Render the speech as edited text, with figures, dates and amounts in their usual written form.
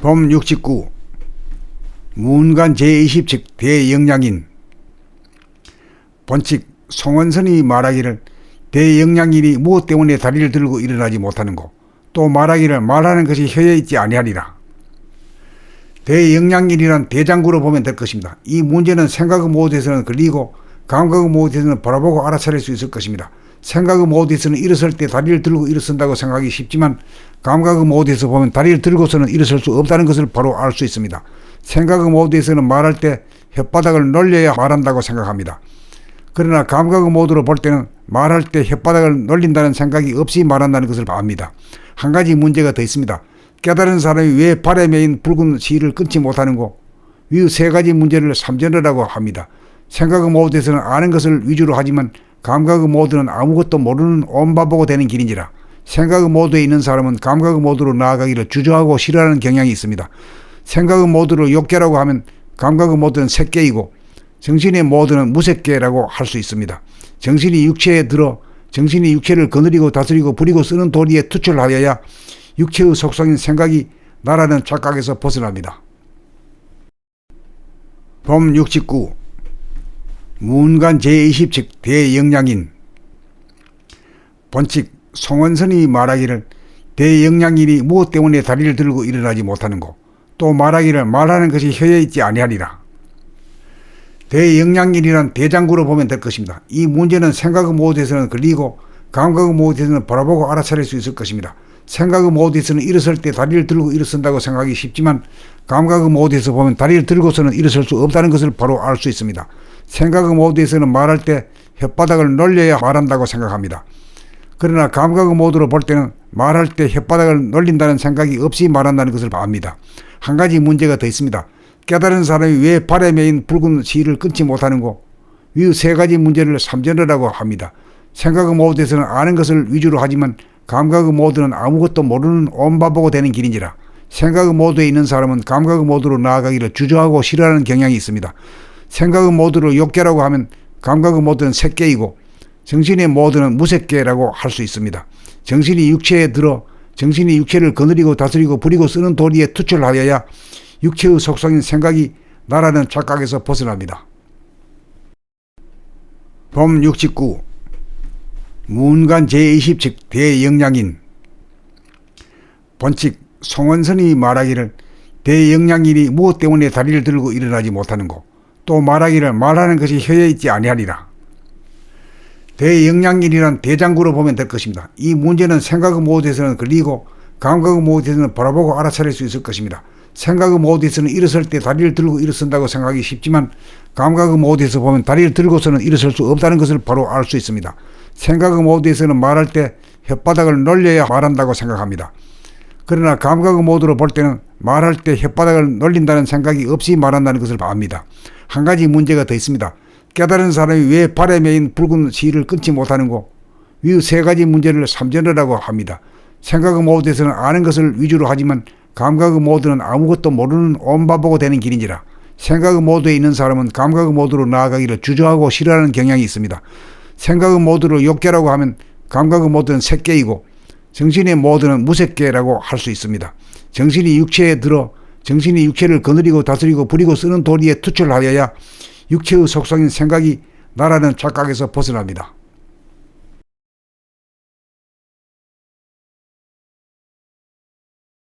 법 69. 문간 제20칙 대영양인. 본칙 송원선이 말하기를 대영양인이 무엇 때문에 다리를 들고 일어나지 못하는 고, 또 말하기를 말하는 것이 혀에 있지 아니하리라. 대영양인이란 대장구로 보면 될 것입니다. 이 문제는 생각의 모드에서는 걸리고 감각의 모드에서는 바라보고 알아차릴 수 있을 것입니다. 생각의 모드에서는 일어설 때 다리를 들고 일어선다고 생각하기 쉽지만 감각의 모드에서 보면 다리를 들고서는 일어설 수 없다는 것을 바로 알 수 있습니다. 생각의 모드에서는 말할 때 혓바닥을 놀려야 말한다고 생각합니다. 그러나 감각의 모드로 볼 때는 말할 때 혓바닥을 놀린다는 생각이 없이 말한다는 것을 압니다. 한 가지 문제가 더 있습니다. 깨달은 사람이 왜 발에 매인 붉은 실을 끊지 못하는고, 위 세 가지 문제를 삼전이라고 합니다. 생각의 모드에서는 아는 것을 위주로 하지만 감각의 모드는 아무것도 모르는 옴바보고 되는 길인지라. 생각의 모드에 있는 사람은 감각의 모드로 나아가기를 주저하고 싫어하는 경향이 있습니다. 생각의 모드로 욕계라고 하면 감각의 모드는 색계이고 정신의 모드는 무색계라고 할 수 있습니다. 정신이 육체에 들어 정신이 육체를 거느리고 다스리고 부리고 쓰는 도리에 투철하여야 육체의 속성인 생각이 나라는 착각에서 벗어납니다. 법 69. 문간 제20칙 대영양인. 본칙 송원선이 말하기를 대영양인이 무엇 때문에 다리를 들고 일어나지 못하는 고, 또 말하기를 말하는 것이 혀에 있지 아니하리라. 대영양인이란 대장구로 보면 될 것입니다. 이 문제는 생각의 모드에서는 걸리고 감각의 모드에서는 바라보고 알아차릴 수 있을 것입니다. 생각의 모드에서는 일어설 때 다리를 들고 일어선다고 생각하기 쉽지만 감각의 모드에서 보면 다리를 들고서는 일어설 수 없다는 것을 바로 알 수 있습니다. 생각의 모드에서는 말할 때 혓바닥을 놀려야 말한다고 생각합니다. 그러나 감각의 모드로 볼 때는 말할 때 혓바닥을 놀린다는 생각이 없이 말한다는 것을 압니다. 한 가지 문제가 더 있습니다. 깨달은 사람이 왜 발에 매인 붉은 실을 끊지 못하는고, 위 세 가지 문제를 삼전이라고 합니다. 생각의 모드에서는 아는 것을 위주로 하지만 감각의 모드는 아무것도 모르는 옴바보고 되는 길인지라. 생각의 모드에 있는 사람은 감각의 모드로 나아가기를 주저하고 싫어하는 경향이 있습니다. 생각의 모드로 욕계라고 하면 감각의 모드는 색계이고 정신의 모드는 무색계라고 할 수 있습니다. 정신이 육체에 들어 정신이 육체를 거느리고 다스리고 부리고 쓰는 도리에 투철하여야 육체의 속성인 생각이 나라는 착각에서 벗어납니다. 법 69. 문간 제20칙 대영양인. 본칙 송원선이 말하기를 대영양인이 무엇 때문에 다리를 들고 일어나지 못하는 고, 또 말하기를 말하는 것이 혀에 있지 아니하리라. 대영양인이란 대장구로 보면 될 것입니다. 이 문제는 생각의 모드에서는 걸리고 감각의 모드에서는 바라보고 알아차릴 수 있을 것입니다. 생각의 모드에서는 일어설 때 다리를 들고 일어선다고 생각하기 쉽지만 감각의 모드에서 보면 다리를 들고서는 일어설 수 없다는 것을 바로 알 수 있습니다. 생각의 모드에서는 말할 때 혓바닥을 놀려야 말한다고 생각합니다. 그러나 감각의 모드로 볼 때는 말할 때 혓바닥을 놀린다는 생각이 없이 말한다는 것을 압니다. 한 가지 문제가 더 있습니다. 깨달은 사람이 왜 발에 매인 붉은 실을 끊지 못하는고, 위 세 가지 문제를 삼전이라고 합니다. 생각의 모드에서는 아는 것을 위주로 하지만 감각의 모드는 아무것도 모르는 옴바보고 되는 길인지라. 생각의 모드에 있는 사람은 감각의 모드로 나아가기를 주저하고 싫어하는 경향이 있습니다. 생각의 모드로 욕계라고 하면 감각의 모드는 색계이고 정신의 모드는 무색계라고 할 수 있습니다. 정신이 육체에 들어 정신이 육체를 거느리고 다스리고 부리고 쓰는 도리에 투철하여야 육체의 속성인 생각이 나라는 착각에서 벗어납니다.